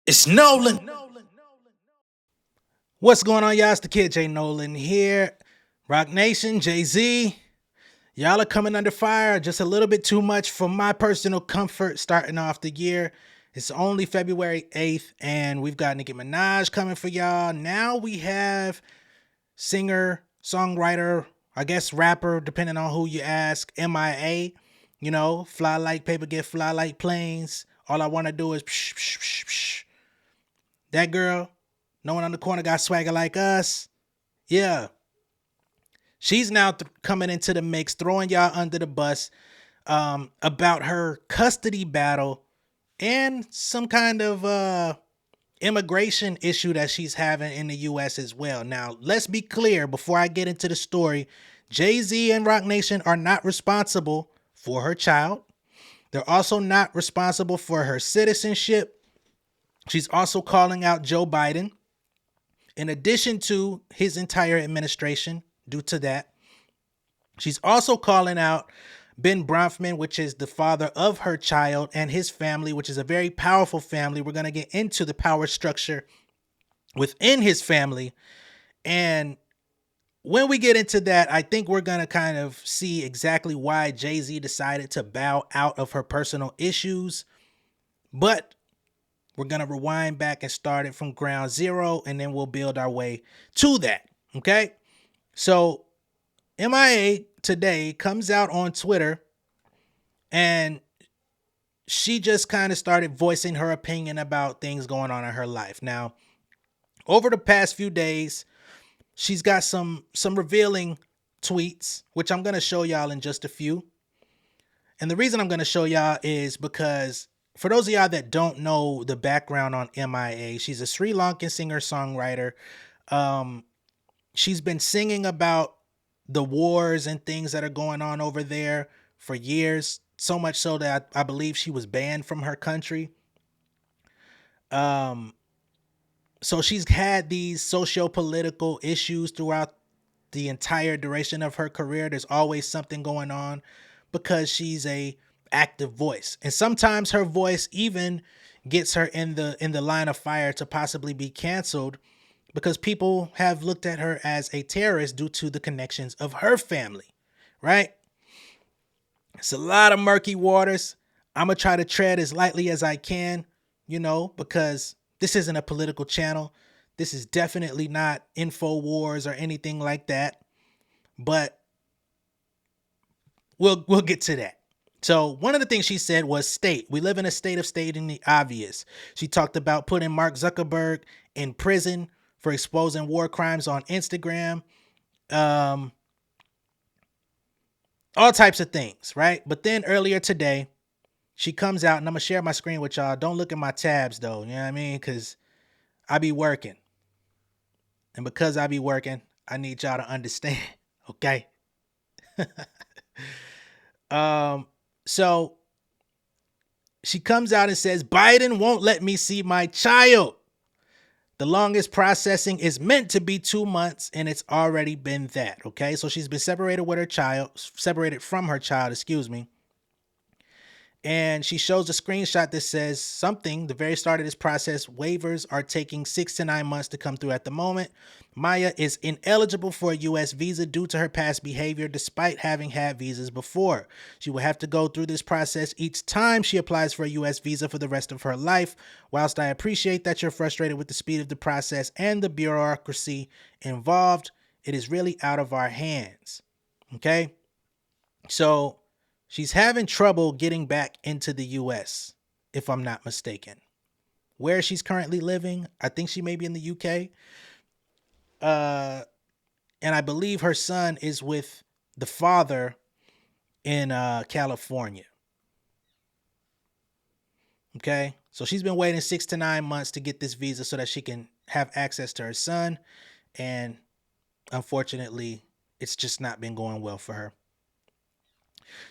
It's Nolan. What's going on, y'all? It's the kid J Nolan here. Rock Nation, Jay-Z. Y'all are coming under fire just a little bit too much for my personal comfort starting off the year. It's only February 8th, and we've got Nicki Minaj coming for y'all. Now we have singer, songwriter, I guess rapper, depending on who you ask, M.I.a. You know, fly like paper, get fly like planes. All I want to do is psh, psh, psh, psh. That girl, no one on the corner got swagger like us. Yeah. She's now coming into the mix, throwing y'all under the bus about her custody battle and some kind of immigration issue that she's having in the U.S. as well. Now, let's be clear before I get into the story. Jay-Z and Rock Nation are not responsible for her child. They're also not responsible for her citizenship. She's also calling out Joe Biden, in addition to his entire administration, due to that. She's also calling out Ben Bronfman, which is the father of her child, and his family, which is a very powerful family. We're going to get into the power structure within his family. And when we get into that, I think we're going to kind of see exactly why Jay-Z decided to bow out of her personal issues. But we're going to rewind back and start it from ground zero, and then we'll build our way to that. Okay? So M.I.a today comes out on Twitter, and she just kind of started voicing her opinion about things going on in her life. Now, over the past few days, she's got some revealing tweets, which I'm going to show y'all in just a few. And the reason I'm going to show y'all is because for those of y'all that don't know the background on M.I.a, she's a Sri Lankan singer-songwriter. She's been singing about the wars and things that are going on over there for years, so much so that I believe she was banned from her country. So she's had these socio-political issues throughout the entire duration of her career. There's always something going on because she's a active voice, and sometimes her voice even gets her in the line of fire to possibly be canceled because people have looked at her as a terrorist due to the connections of her family, right? It's a lot of murky waters. I'm gonna try to tread as lightly as I can, because this isn't a political channel. This is definitely not InfoWars or anything like that, but we'll get to that. So one of the things she said was state. We live in a state of stating the obvious. She talked about putting Mark Zuckerberg in prison for exposing war crimes on Instagram. All types of things, right? But then earlier today, she comes out, and I'm going to share my screen with y'all. Don't look at my tabs, though. You know what I mean? Because I be working. And because I be working, I need y'all to understand, okay? So she comes out and says, Biden won't let me see my child. The longest processing is meant to be 2 months, and it's already been that, okay? So she's been separated from her child, excuse me. And she shows a screenshot that says something, the very start of this process, waivers are taking 6 to 9 months to come through at the moment. m.I.a is ineligible for a U.S. visa due to her past behavior, despite having had visas before. She will have to go through this process each time she applies for a U.S. visa for the rest of her life. Whilst I appreciate that you're frustrated with the speed of the process and the bureaucracy involved, it is really out of our hands. Okay? So she's having trouble getting back into the U.S., if I'm not mistaken. Where she's currently living, I think she may be in the UK. And I believe her son is with the father in California. Okay, so she's been waiting 6 to 9 months to get this visa so that she can have access to her son. And unfortunately, it's just not been going well for her.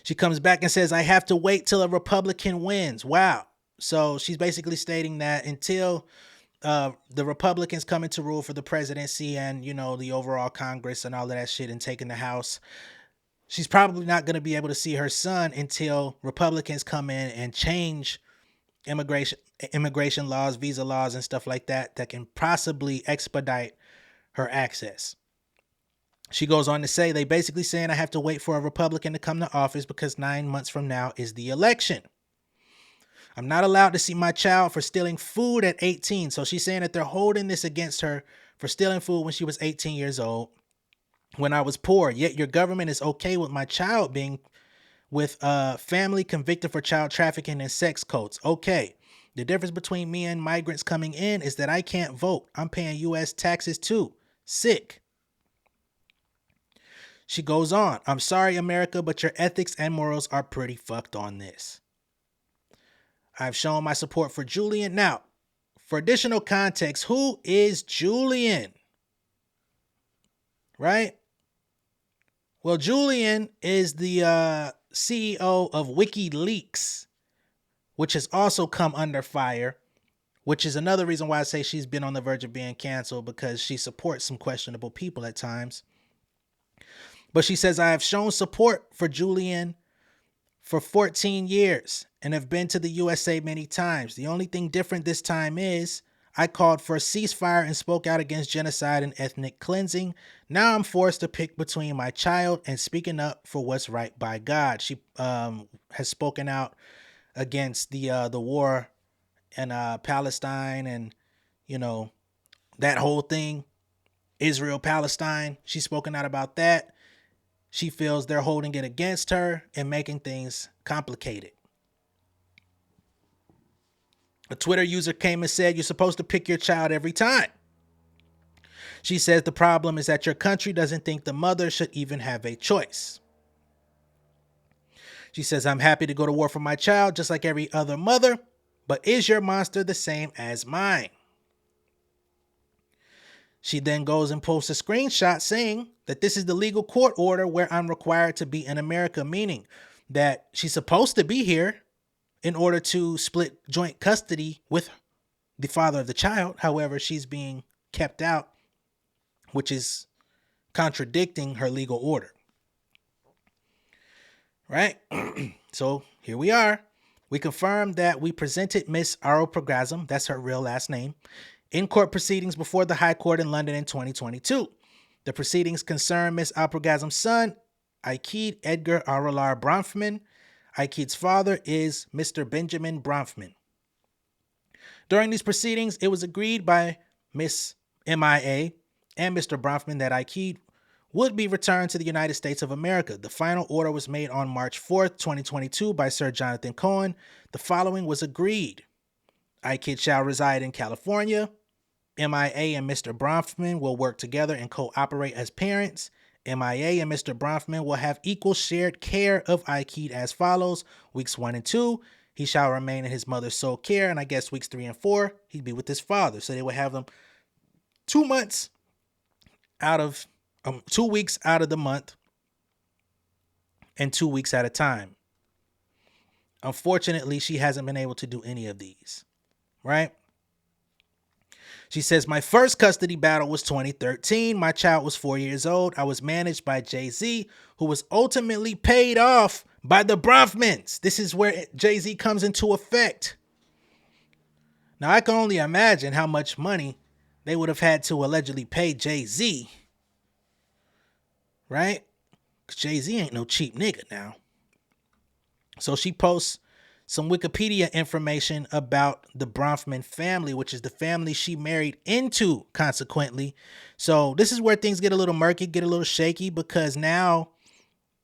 She comes back and says, I have to wait till a Republican wins. Wow. So she's basically stating that until the Republicans come into rule for the presidency and, the overall Congress and all of that shit and taking the House, she's probably not going to be able to see her son until Republicans come in and change immigration immigration laws, visa laws, and stuff like that that can possibly expedite her access. She goes on to say, they basically saying I have to wait for a Republican to come to office because 9 months from now is the election. I'm not allowed to see my child for stealing food at 18. So she's saying that they're holding this against her for stealing food when she was 18 years old, when I was poor. Yet your government is okay with my child being with a family convicted for child trafficking and sex cults. Okay. The difference between me and migrants coming in is that I can't vote. I'm paying U.S. taxes too. Sick. She goes on, I'm sorry, America, but your ethics and morals are pretty fucked on this. I've shown my support for Julian. Now, for additional context, who is Julian? Right? Well, Julian is the CEO of WikiLeaks, which has also come under fire, which is another reason why I say she's been on the verge of being canceled, because she supports some questionable people at times. But she says, I have shown support for Julian for 14 years and have been to the USA many times. The only thing different this time is I called for a ceasefire and spoke out against genocide and ethnic cleansing. Now I'm forced to pick between my child and speaking up for what's right by God. She has spoken out against the war in Palestine and, you know, that whole thing, Israel, Palestine. She's spoken out about that. She feels they're holding it against her and making things complicated. A Twitter user came and said, you're supposed to pick your child every time. She says the problem is that your country doesn't think the mother should even have a choice. She says, I'm happy to go to war for my child just like every other mother, but is your monster the same as mine? She then goes and posts a screenshot saying that this is the legal court order where I'm required to be in America, meaning that she's supposed to be here in order to split joint custody with the father of the child. However, she's being kept out, which is contradicting her legal order. Right? So here we are. We confirmed that we presented Miss Aropragazm, that's her real last name, in court proceedings before the High Court in London in 2022. The proceedings concern Miss Aropragazm's son, Aikid Edgar Aralar Bronfman. Aikid's father is Mr. Benjamin Bronfman. During these proceedings, it was agreed by Miss M.I.a. and Mr. Bronfman that Aikid would be returned to the United States of America. The final order was made on March 4th, 2022 by Sir Jonathan Cohen. The following was agreed. Aikid shall reside in California. M.I.a. and Mr. Bronfman will work together and cooperate as parents. M.I.a. and Mr. Bronfman will have equal shared care of Aikid as follows. Weeks 1 and 2, he shall remain in his mother's sole care. And I guess weeks 3 and 4, he'd be with his father. So they would have them 2 months out of 2 weeks out of the month and 2 weeks at a time. Unfortunately, she hasn't been able to do any of these, right? She says, my first custody battle was 2013. My child was 4 years old. I was managed by Jay-Z, who was ultimately paid off by the Bronfmans. This is where Jay-Z comes into effect. Now, I can only imagine how much money they would have had to allegedly pay Jay-Z, right? Because Jay-Z ain't no cheap nigga now. So she posts some Wikipedia information about the Bronfman family, which is the family she married into, consequently. So this is where things get a little murky, get a little shaky, because now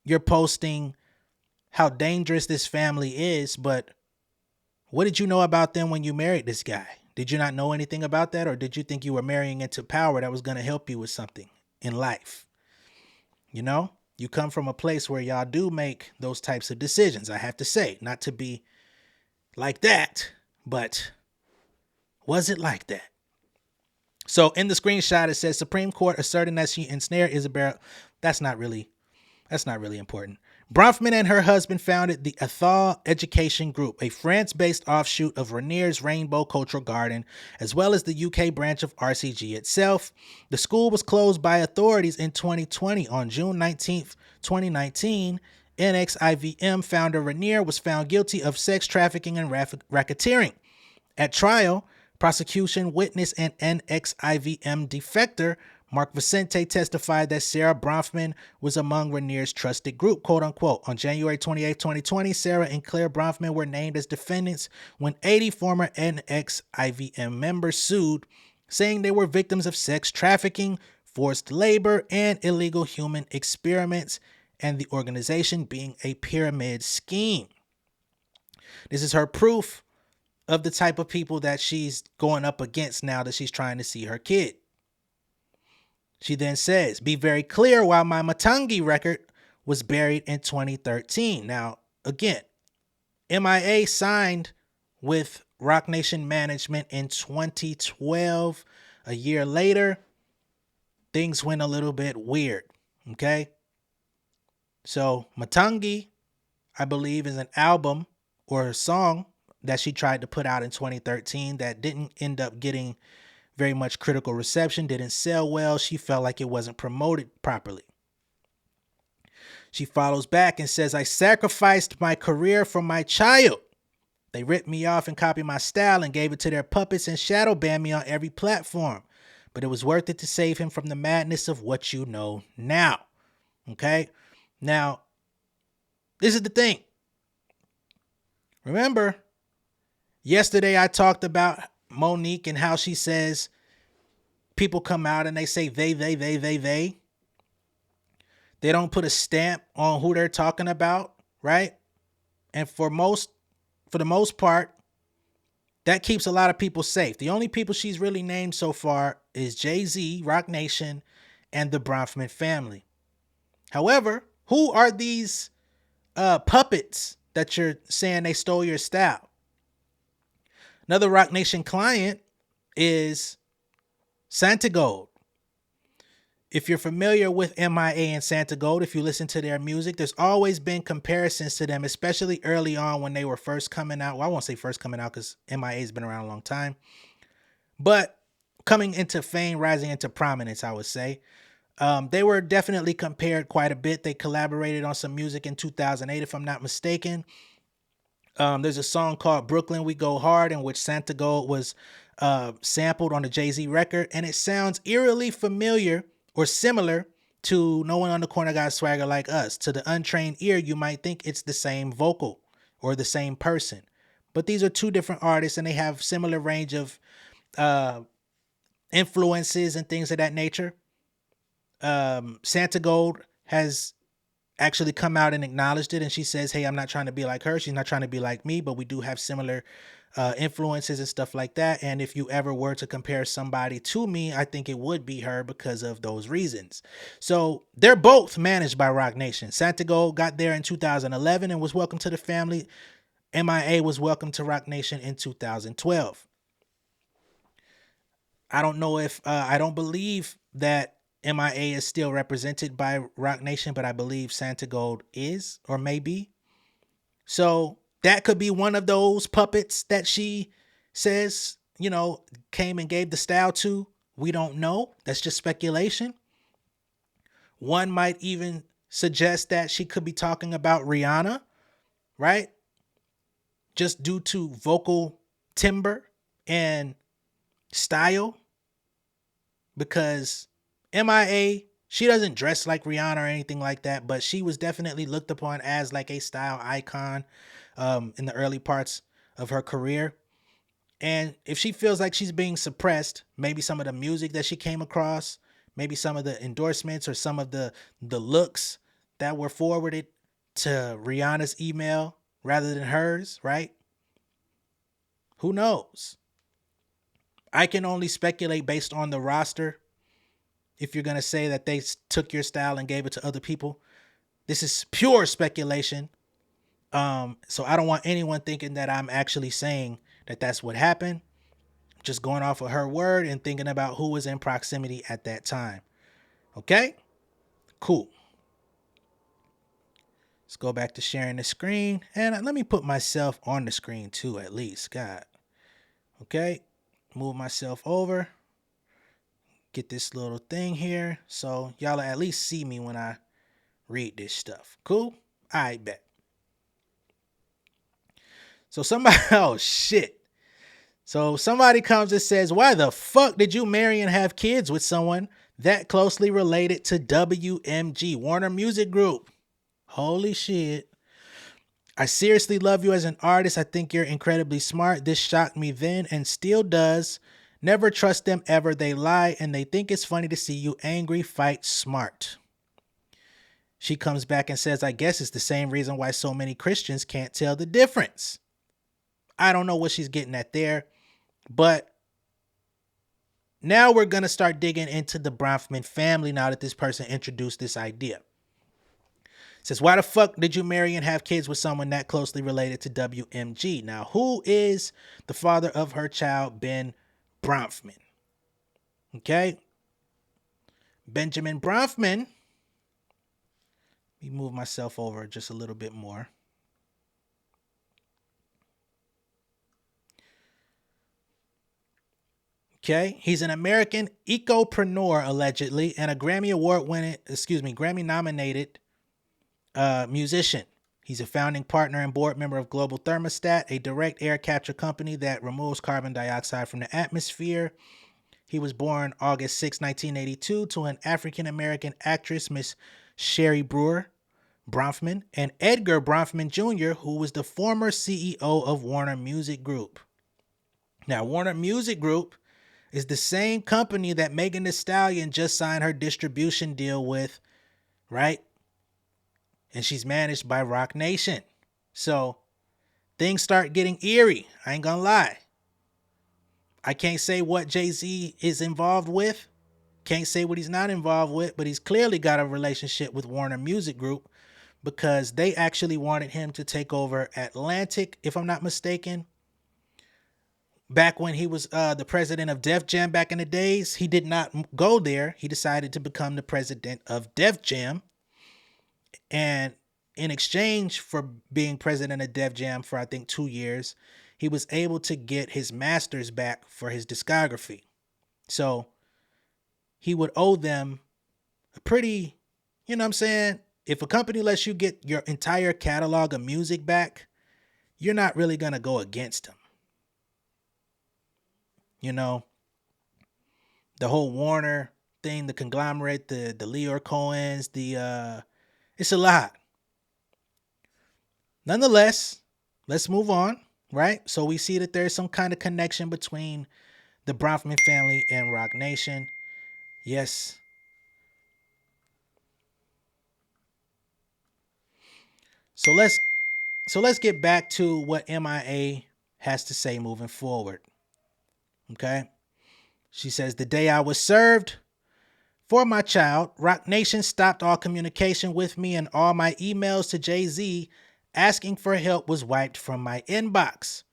you're posting how dangerous this family is. But what did you know about them when you married this guy? Did you not know anything about that? Or did you think you were marrying into power that was going to help you with something in life? You know, you come from a place where y'all do make those types of decisions. I have to say, not to be like that, but was it like that? So in the screenshot, it says Supreme Court asserting that she ensnared Isabel. That's not really important. Bronfman and her husband founded the Exiled Education Group, a France-based offshoot of Rainier's Rainbow Cultural Garden, as well as the UK branch of RCG itself. The school was closed by authorities in 2020 on June 19th, 2019, NXIVM founder Rainier was found guilty of sex trafficking and racketeering. At trial, prosecution witness and NXIVM defector Mark Vicente testified that Sarah Bronfman was among Rainier's trusted group, quote unquote. On January 28, 2020, Sarah and Claire Bronfman were named as defendants when 80 former NXIVM members sued, saying they were victims of sex trafficking, forced labor, and illegal human experiments, and the organization being a pyramid scheme. This is her proof of the type of people that she's going up against now that she's trying to see her kid. She then says, be very clear, while my Matangi record was buried in 2013. Now, again, m.I.a signed with Roc Nation Management in 2012. A year later, things went a little bit weird, okay? So, Matangi, I believe, is an album or a song that she tried to put out in 2013 that didn't end up getting very much critical reception, didn't sell well. She felt like it wasn't promoted properly. She follows back and says, I sacrificed my career for my child. They ripped me off and copied my style and gave it to their puppets and shadow banned me on every platform. But it was worth it to save him from the madness of what you know now. Okay? Now, this is the thing. Remember, yesterday I talked about Monique and how she says people come out and they say they. They don't put a stamp on who they're talking about, right? And for the most part, that keeps a lot of people safe. The only people she's really named so far is Jay-Z, Roc Nation, and the Bronfman family. However, who are these puppets that you're saying they stole your style? Another Roc Nation client is Santigold. If you're familiar with m.I.a and Santigold, if you listen to their music, there's always been comparisons to them, especially early on when they were first coming out. Well, I won't say first coming out because m.I.a has been around a long time. But coming into fame, rising into prominence, I would say. They were definitely compared quite a bit. They collaborated on some music in 2008, if I'm not mistaken. There's a song called Brooklyn We Go Hard, in which Santigold was sampled on the Jay-Z record, and it sounds eerily familiar or similar to No One on the Corner Got Swagger Like Us. To the untrained ear, you might think it's the same vocal or the same person, but these are two different artists, and they have similar range of influences and things of that nature. Santigold has actually come out and acknowledged it, and she says, hey, I'm not trying to be like her, she's not trying to be like me, but we do have similar influences and stuff like that. And if you ever were to compare somebody to me, I think it would be her because of those reasons. So they're both managed by Roc Nation. Santigold got there in 2011 and was welcome to the family. m.I.a was welcome to Roc Nation in 2012. I don't know if I don't believe that m.I.a is still represented by Roc Nation, but I believe Santigold is, or maybe. So that could be one of those puppets that she says, came and gave the style to. We don't know. That's just speculation. One might even suggest that she could be talking about Rihanna, right? Just due to vocal timbre and style. Because m.I.a, she doesn't dress like Rihanna or anything like that, but she was definitely looked upon as like a style icon in the early parts of her career. And if she feels like she's being suppressed, maybe some of the music that she came across, maybe some of the endorsements or some of the looks that were forwarded to Rihanna's email rather than hers, right? Who knows? I can only speculate based on the roster. If you're going to say that they took your style and gave it to other people, this is pure speculation. So I don't want anyone thinking that I'm actually saying that that's what happened. Just going off of her word and thinking about who was in proximity at that time. Okay? Cool. Let's go back to sharing the screen. And let me put myself on the screen too, at least. God. Okay? Move myself over. Get this little thing here. So y'all at least see me when I read this stuff. Cool? I bet. So somebody, oh shit. So somebody comes and says, why the fuck did you marry and have kids with someone that closely related to WMG, Warner Music Group? Holy shit. I seriously love you as an artist. I think you're incredibly smart. This shocked me then and still does. Never trust them ever. They lie and they think it's funny to see you angry. Fight smart. She comes back and says, I guess it's the same reason why so many Christians can't tell the difference. I don't know what she's getting at there, but now we're going to start digging into the Bronfman family now that this person introduced this idea. It says, why the fuck did you marry and have kids with someone that closely related to WMG? Now, who is the father of her child, Ben Bronfman? Okay. Benjamin Bronfman. Let me move myself over just a little bit more. Okay, he's an American ecopreneur, allegedly, and a Grammy nominated musician. He's a founding partner and board member of Global Thermostat, a direct air capture company that removes carbon dioxide from the atmosphere. He was born August 6, 1982, to an African-American actress, Miss Sherry Brewer Bronfman, and Edgar Bronfman Jr., who was the former CEO of Warner Music Group. Now, Warner Music Group is the same company that Megan Thee Stallion just signed her distribution deal with, right? And she's managed by Roc Nation. So things start getting eerie. I ain't gonna lie. I can't say what Jay-Z is involved with. Can't say what he's not involved with, but he's clearly got a relationship with Warner Music Group because they actually wanted him to take over Atlantic, if I'm not mistaken. Back when he was the president of Def Jam back in the days, he did not go there. He decided to become the president of Def Jam. And in exchange for being president of Def Jam for, I think, 2 years, he was able to get his masters back for his discography. So he would owe them a pretty, you know what I'm saying? If a company lets you get your entire catalog of music back, you're not really going to go against them. You know, the whole Warner thing, the conglomerate, the Leo Cohens, it's a lot. Nonetheless, let's move on, right? So we see that there's some kind of connection between the Bronfman family and Roc Nation. Yes. So let's get back to what M.I.a. has to say moving forward. Okay. She says, the day I was served for my child, Roc Nation stopped all communication with me, and all my emails to Jay-Z asking for help was wiped from my inbox.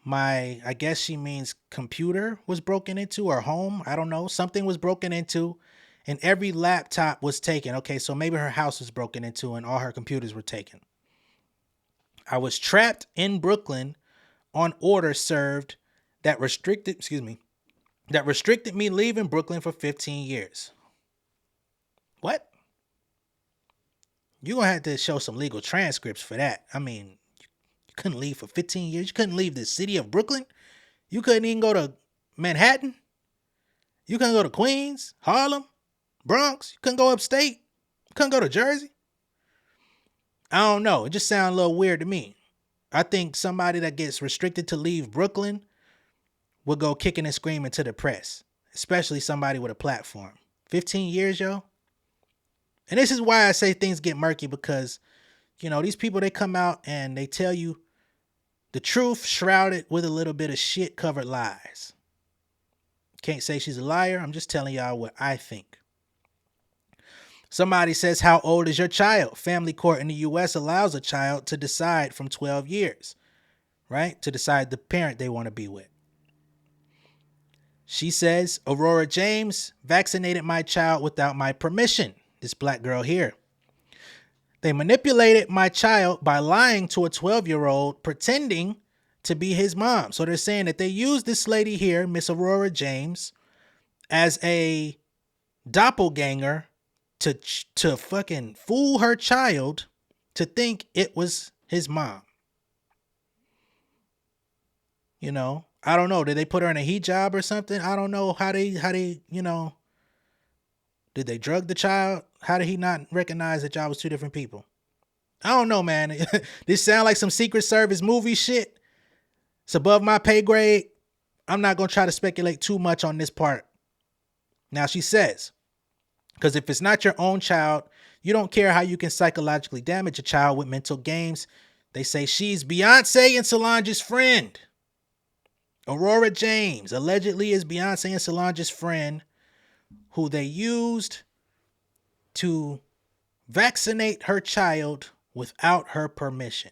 I guess she means computer was broken into, or home. I don't know. Something was broken into and every laptop was taken. Okay, so maybe her house was broken into and all her computers were taken. I was trapped in Brooklyn on order served that restricted me leaving Brooklyn for 15 years. What? You're going to have to show some legal transcripts for that. I mean, you couldn't leave for 15 years. You couldn't leave the city of Brooklyn. You couldn't even go to Manhattan. You couldn't go to Queens, Harlem, Bronx. You couldn't go upstate. You couldn't go to Jersey. I don't know. It just sounds a little weird to me. I think somebody that gets restricted to leave Brooklyn would go kicking and screaming to the press, especially somebody with a platform. 15 years, yo. And this is why I say things get murky, because, you know, these people, they come out and they tell you the truth shrouded with a little bit of shit covered lies. Can't say she's a liar. I'm just telling y'all what I think. Somebody says, how old is your child? Family court in the U.S. allows a child to decide from 12 years, right? To decide the parent they want to be with. She says, Aurora James vaccinated my child without my permission. This black girl here. They manipulated my child by lying to a 12-year-old, pretending to be his mom. So they're saying that they used this lady here, Miss Aurora James, as a doppelganger to fucking fool her child to think it was his mom. You know, I don't know. Did they put her in a hijab or something? I don't know how they, did they drug the child? How did he not recognize that y'all was two different people? I don't know, man. This sound like some Secret Service movie shit. It's above my pay grade. I'm not going to try to speculate too much on this part. Now she says, because if it's not your own child, you don't care how you can psychologically damage a child with mental games. They say she's Beyonce and Solange's friend. Aurora James allegedly is Beyonce and Solange's friend who they used to vaccinate her child without her permission.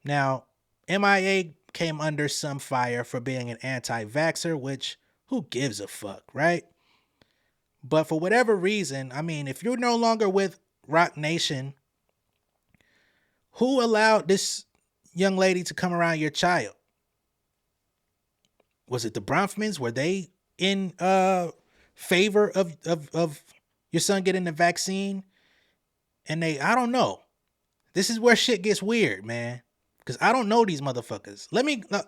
Now, m.I.a came under some fire for being an anti-vaxxer, which who gives a fuck, right? But for whatever reason, I mean, if you're no longer with Roc Nation, who allowed this young lady to come around your child? Was it the Bronfmans? Were they in favor of your son getting the vaccine? And I don't know. This is where shit gets weird, man. Because I don't know these motherfuckers.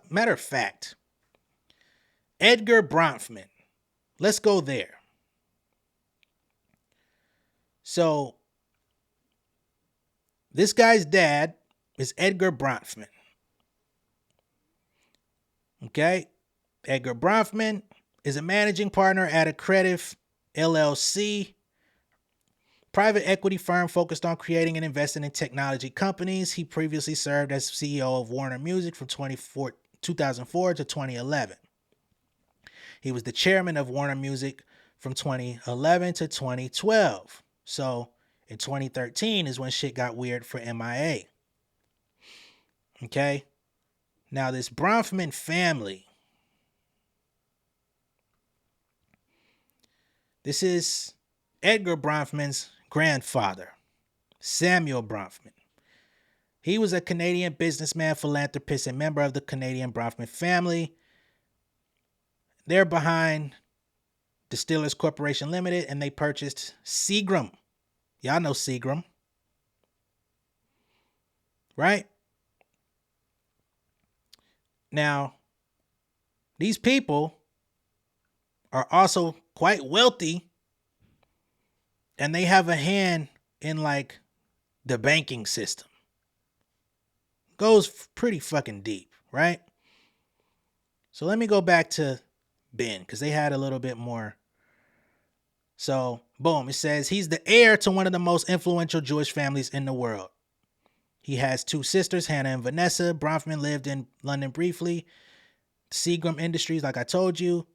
Matter of fact, Edgar Bronfman. Let's go there. So, this guy's dad is Edgar Bronfman. Okay? Edgar Bronfman is a managing partner at Accretive LLC, private equity firm focused on creating and investing in technology companies. He previously served as CEO of Warner Music from 2004 to 2011. He was the chairman of Warner Music from 2011 to 2012. So in 2013 is when shit got weird for m.I.a. Okay? Now this Bronfman family, this is Edgar Bronfman's grandfather, Samuel Bronfman. He was a Canadian businessman, philanthropist, and member of the Canadian Bronfman family. They're behind Distillers Corporation Limited, and they purchased Seagram. Y'all know Seagram, right? Now, these people are also quite wealthy, and they have a hand in like the banking system. Goes pretty fucking deep, right? So let me go back to Ben, because they had a little bit more. So, boom, it says he's the heir to one of the most influential Jewish families in the world. He has two sisters, Hannah and Vanessa. Bronfman lived in London briefly. Seagram Industries, like I told you.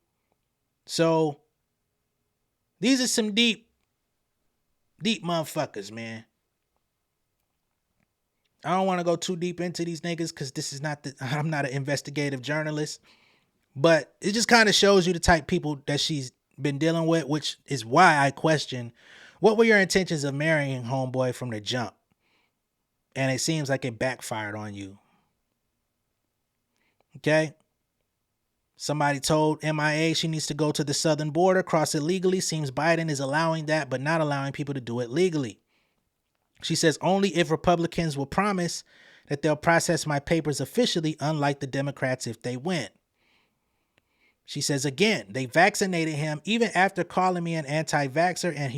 So, these are some deep motherfuckers, man. I don't want to go too deep into these niggas because this is not I'm not an investigative journalist. But it just kind of shows you the type of people that she's been dealing with, which is why I question, what were your intentions of marrying homeboy from the jump? And it seems like it backfired on you. Okay? Somebody told m.I.a she needs to go to the southern border, cross it legally. Seems Biden is allowing that, but not allowing people to do it legally. She says only if Republicans will promise that they'll process my papers officially, unlike the Democrats if they win. She says, again, they vaccinated him even after calling me an anti-vaxxer and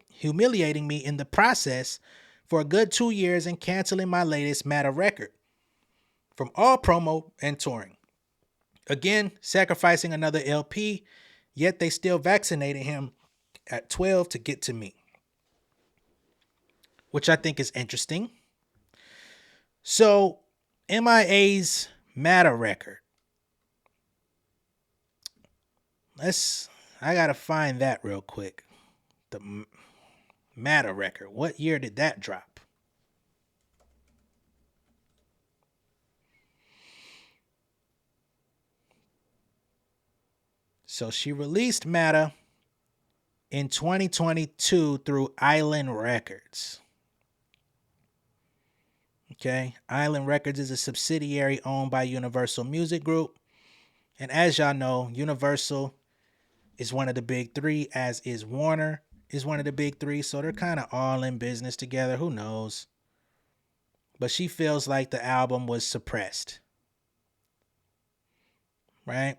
humiliating me in the process for a good 2 years and canceling my latest m.I.a record from all promo and touring. Again, sacrificing another LP, yet they still vaccinated him at 12 to get to me, which I think is interesting. So, m.I.a's m.I.a record. I gotta find that real quick. The m.I.a record. What year did that drop? So she released m.I.a in 2022 through Island Records. Okay, Island Records is a subsidiary owned by Universal Music Group. And as y'all know, Universal is one of the big three, as is Warner is one of the big three. So they're kind of all in business together. Who knows? but she feels like the album was suppressed, right?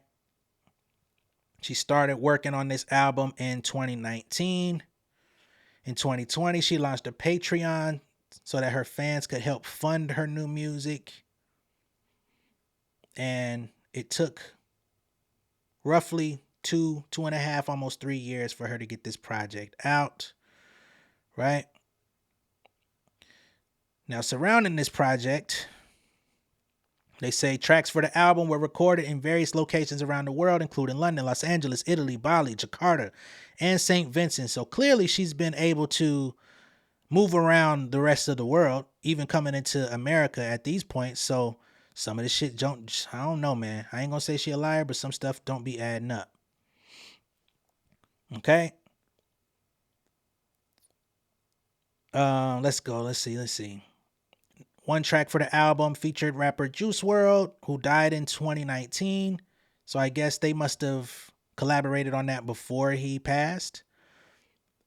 She started working on this album in 2019. In 2020, she launched a Patreon so that her fans could help fund her new music. And it took roughly 2.5, almost 3 years for her to get this project out, right? Now, surrounding this project, they say tracks for the album were recorded in various locations around the world, including London, Los Angeles, Italy, Bali, Jakarta, and St. Vincent. So clearly she's been able to move around the rest of the world, even coming into America at these points. So some of this shit I don't know, man. I ain't gonna say she a liar, but some stuff don't be adding up. Okay. Let's go. Let's see. One track for the album featured rapper Juice WRLD, who died in 2019. So I guess they must have collaborated on that before he passed.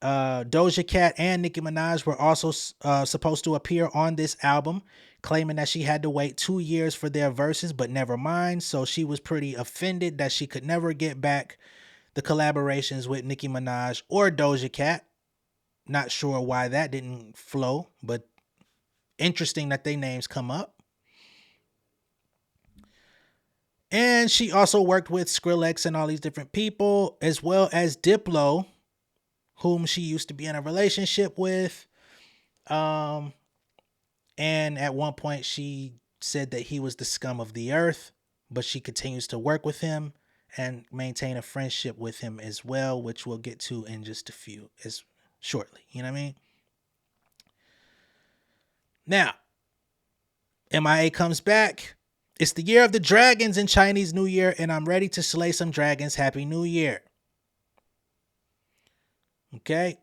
Doja Cat and Nicki Minaj were also supposed to appear on this album, claiming that she had to wait 2 years for their verses, but never mind. So she was pretty offended that she could never get back the collaborations with Nicki Minaj or Doja Cat. Not sure why that didn't flow, but interesting that their names come up. And she also worked with Skrillex and all these different people, as well as Diplo, whom she used to be in a relationship with. And at one point she said that he was the scum of the earth, but she continues to work with him and maintain a friendship with him as well, which we'll get to in just a few shortly. You know what I mean? Now, M.I.A. comes back. It's the year of the dragons in Chinese New Year, and I'm ready to slay some dragons. Happy New Year. Okay.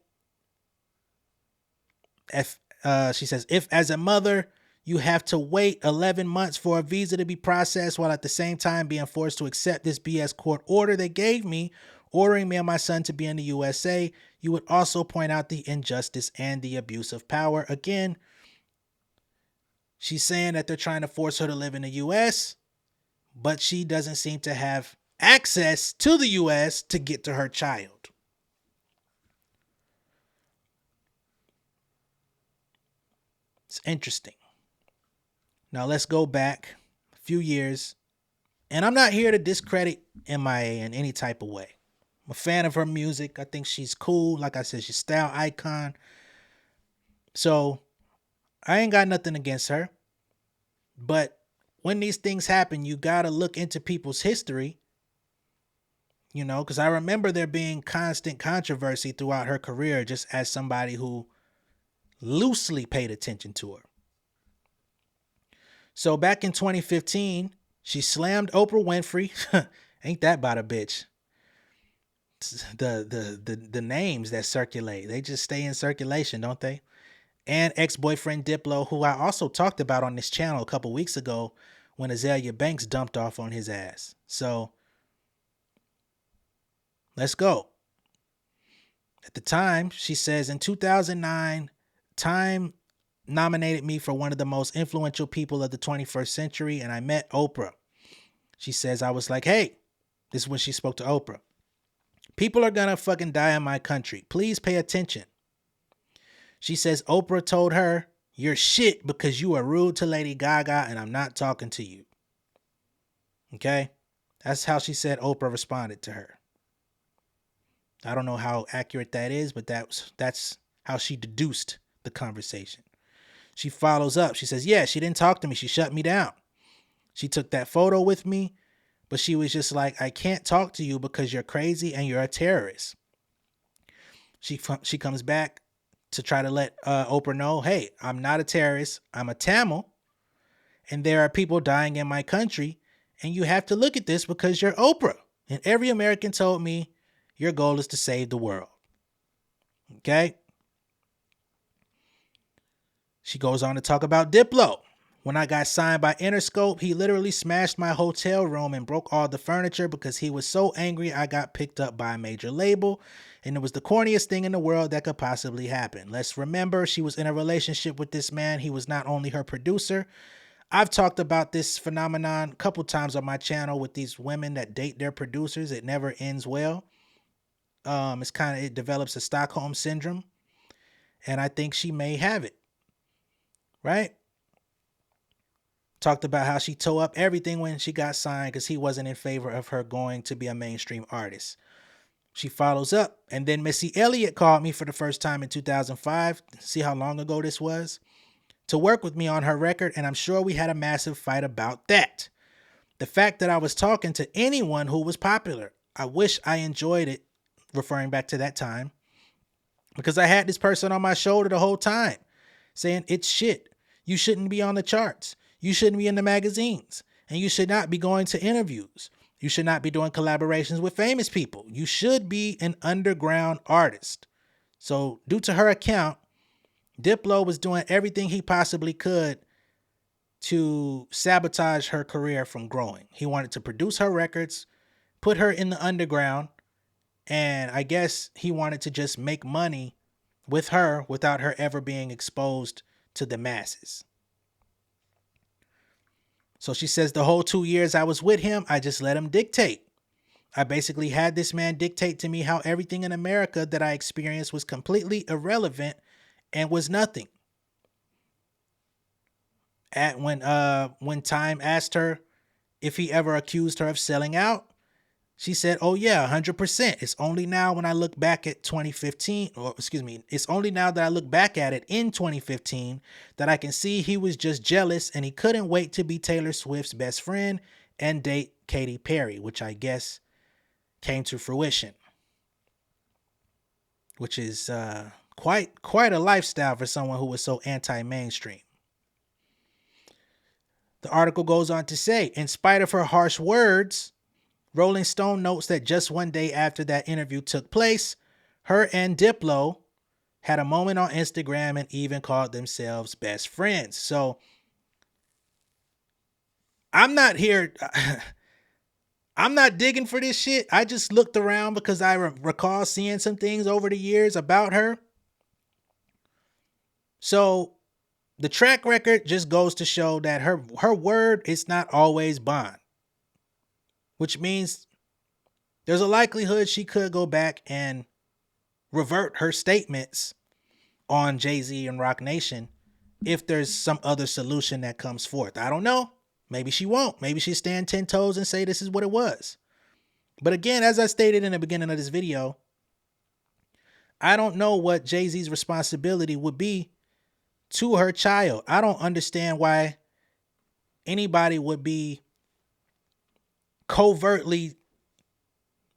She says, if as a mother, you have to wait 11 months for a visa to be processed while at the same time being forced to accept this BS court order they gave me, ordering me and my son to be in the USA, you would also point out the injustice and the abuse of power. Again, she's saying that they're trying to force her to live in the US, but she doesn't seem to have access to the US to get to her child. It's interesting. Now let's go back a few years. And I'm not here to discredit M.I.A. in any type of way. I'm a fan of her music. I think she's cool. Like I said, she's a style icon. So I ain't got nothing against her. But when these things happen, you got to look into people's history. You know, because I remember there being constant controversy throughout her career just as somebody who loosely paid attention to her. So back in 2015, she slammed Oprah Winfrey. Ain't that about a bitch? The names that circulate, they just stay in circulation, don't they? And ex-boyfriend Diplo, who I also talked about on this channel a couple weeks ago when Azalea Banks dumped off on his ass. So let's go. At the time, she says, in 2009, Time nominated me for one of the most influential people of the 21st century, and I met Oprah. She says, I was like, hey, this is when she spoke to Oprah. People are gonna fucking die in my country. Please pay attention. She says Oprah told her, you're shit because you are rude to Lady Gaga and I'm not talking to you. Okay? That's how she said Oprah responded to her. I don't know how accurate that is, but that's how she deduced the conversation. She follows up. She says, yeah, she didn't talk to me. She shut me down. She took that photo with me, but she was just like, I can't talk to you because you're crazy and you're a terrorist. She comes back to try to let Oprah know, hey, I'm not a terrorist. I'm a Tamil. And there are people dying in my country. And you have to look at this because you're Oprah. And every American told me your goal is to save the world. Okay? She goes on to talk about Diplo. When I got signed by Interscope, he literally smashed my hotel room and broke all the furniture because he was so angry I got picked up by a major label, and it was the corniest thing in the world that could possibly happen. Let's remember, she was in a relationship with this man. He was not only her producer. I've talked about this phenomenon a couple times on my channel with these women that date their producers. It never ends well. It develops a Stockholm syndrome, and I think she may have it, right? Talked about how she tore up everything when she got signed because he wasn't in favor of her going to be a mainstream artist. She follows up, and then Missy Elliott called me for the first time in 2005. See how long ago this was? To work with me on her record, and I'm sure we had a massive fight about that. The fact that I was talking to anyone who was popular. I wish I enjoyed it, referring back to that time, because I had this person on my shoulder the whole time saying it's shit. You shouldn't be on the charts. You shouldn't be in the magazines, and you should not be going to interviews. You should not be doing collaborations with famous people. You should be an underground artist. So due to her account, Diplo was doing everything he possibly could to sabotage her career from growing. He wanted to produce her records, put her in the underground, and I guess he wanted to just make money with her without her ever being exposed to the masses. So she says the whole 2 years I was with him, I just let him dictate. I basically had this man dictate to me how everything in America that I experienced was completely irrelevant and was nothing. When Time asked her if he ever accused her of selling out, she said, oh yeah, 100%. It's only now when I look back at 2015, it's only now that I look back at it in 2015 that I can see he was just jealous and he couldn't wait to be Taylor Swift's best friend and date Katy Perry, which I guess came to fruition. Which is quite a lifestyle for someone who was so anti-mainstream. The article goes on to say, in spite of her harsh words, Rolling Stone notes that just one day after that interview took place, her and Diplo had a moment on Instagram and even called themselves best friends. So I'm not here. I'm not digging for this shit. I just looked around because I recall seeing some things over the years about her. So the track record just goes to show that her word is not always bond, which means there's a likelihood she could go back and revert her statements on Jay-Z and Roc Nation if there's some other solution that comes forth. I don't know. Maybe she won't. Maybe she'll stand 10 toes and say this is what it was. But again, as I stated in the beginning of this video, I don't know what Jay-Z's responsibility would be to her child. I don't understand why anybody would be covertly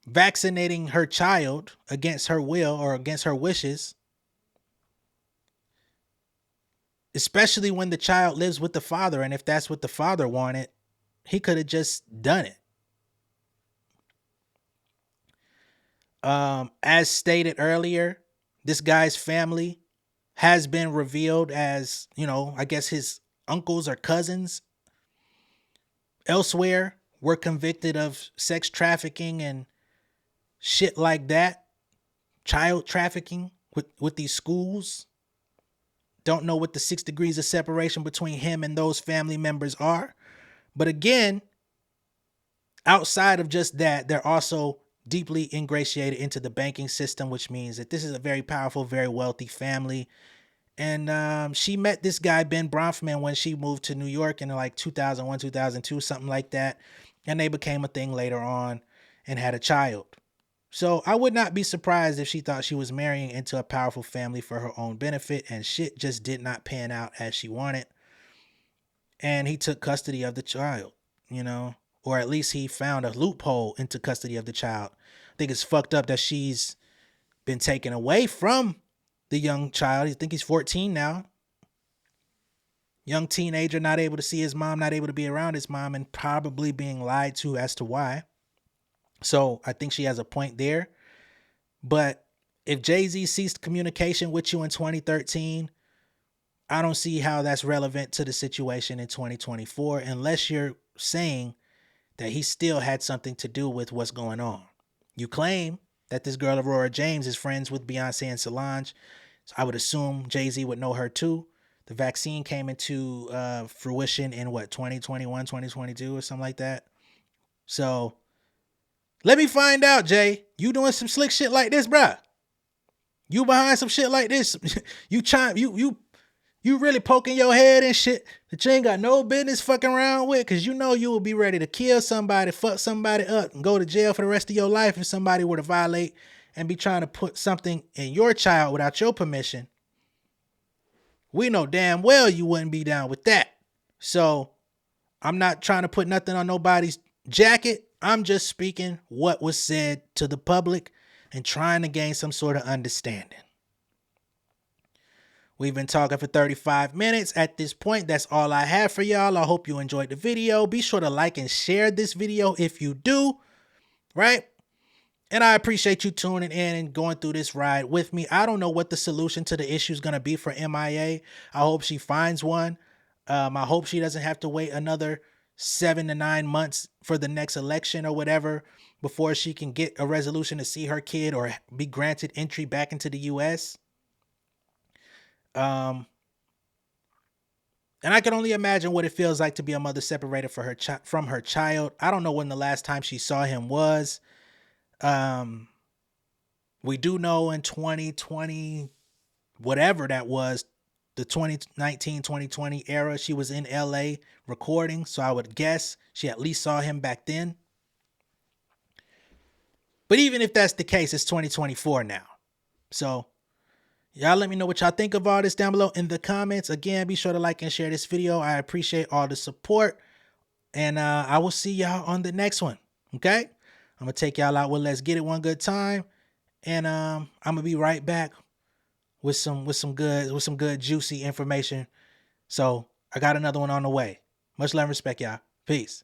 vaccinating her child against her will or against her wishes, especially when the child lives with the father. And if that's what the father wanted, he could have just done it. As stated earlier, this guy's family has been revealed as, I guess his uncles or cousins elsewhere were convicted of sex trafficking and shit like that. Child trafficking with these schools. Don't know what the 6 degrees of separation between him and those family members are. But again, outside of just that, they're also deeply ingratiated into the banking system, which means that this is a very powerful, very wealthy family. And she met this guy, Ben Bronfman, when she moved to New York in like 2001, 2002, something like that. And they became a thing later on and had a child. So I would not be surprised if she thought she was marrying into a powerful family for her own benefit, and shit just did not pan out as she wanted. And he took custody of the child, or at least he found a loophole into custody of the child. I think it's fucked up that she's been taken away from the young child. I think he's 14 now. Young teenager, not able to see his mom, not able to be around his mom, and probably being lied to as to why. So I think she has a point there. But if Jay-Z ceased communication with you in 2013, I don't see how that's relevant to the situation in 2024 unless you're saying that he still had something to do with what's going on. You claim that this girl Aurora James is friends with Beyonce and Solange. So I would assume Jay-Z would know her too. The vaccine came into fruition in 2021, 2022 or something like that. So let me find out, Jay. You doing some slick shit like this, bruh? You behind some shit like this? You really poking your head and shit that you ain't got no business fucking around with, because you know you will be ready to kill somebody, fuck somebody up, and go to jail for the rest of your life if somebody were to violate and be trying to put something in your child without your permission. We know damn well you wouldn't be down with that. So I'm not trying to put nothing on nobody's jacket. I'm just speaking what was said to the public and trying to gain some sort of understanding. We've been talking for 35 minutes. At this point, that's all I have for y'all. I hope you enjoyed the video. Be sure to like and share this video if you do, right? And I appreciate you tuning in and going through this ride with me. I don't know what the solution to the issue is going to be for M.I.a. I hope she finds one. I hope she doesn't have to wait another 7 to 9 months for the next election or whatever before she can get a resolution to see her kid or be granted entry back into the U.S. And I can only imagine what it feels like to be a mother separated from her child. I don't know when the last time she saw him was. We do know in 2020, whatever that was, the 2019, 2020 era, she was in LA recording. So I would guess she at least saw him back then. But even if that's the case, it's 2024 now. So y'all let me know what y'all think of all this down below in the comments. Again, be sure to like and share this video. I appreciate all the support. And I will see y'all on the next one. Okay? I'm going to take y'all out with Let's Get It one good time. And I'm going to be right back with some good juicy information. So I got another one on the way. Much love and respect, y'all. Peace.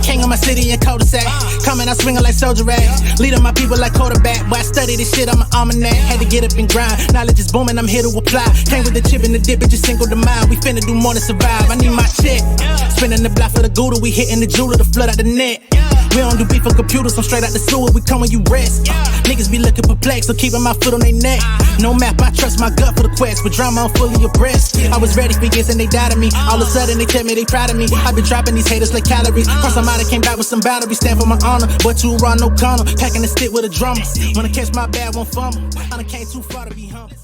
King of my city and cul-de-sac. Coming out swinging like soldier rags. Leading my people like quarterback. Boy, I study this shit, I'm an almanac. Had to get up and grind. Knowledge is booming, I'm here to apply. Came with the chip and the dip, it just single the mile. We finna do more than survive. I need my check. Spinning the block for the Gouda. We hitting the jeweler to flood out the net. We don't do beef for computers, I'm straight out the sewer. We come when you rest. Niggas be looking perplexed, so keeping my foot on their neck. No map, I trust my gut for the quest. With drama, I'm fully abreast. I was ready for years and they doubted me. All of a sudden they tell me they proud of me. I've been dropping these haters like calories. Cross them out, I came back with some boundaries. Stand for my honor, but you run no corner. Packing the stick with a drummer. When I catch my bad, won't fumble. I done came too far to be humble.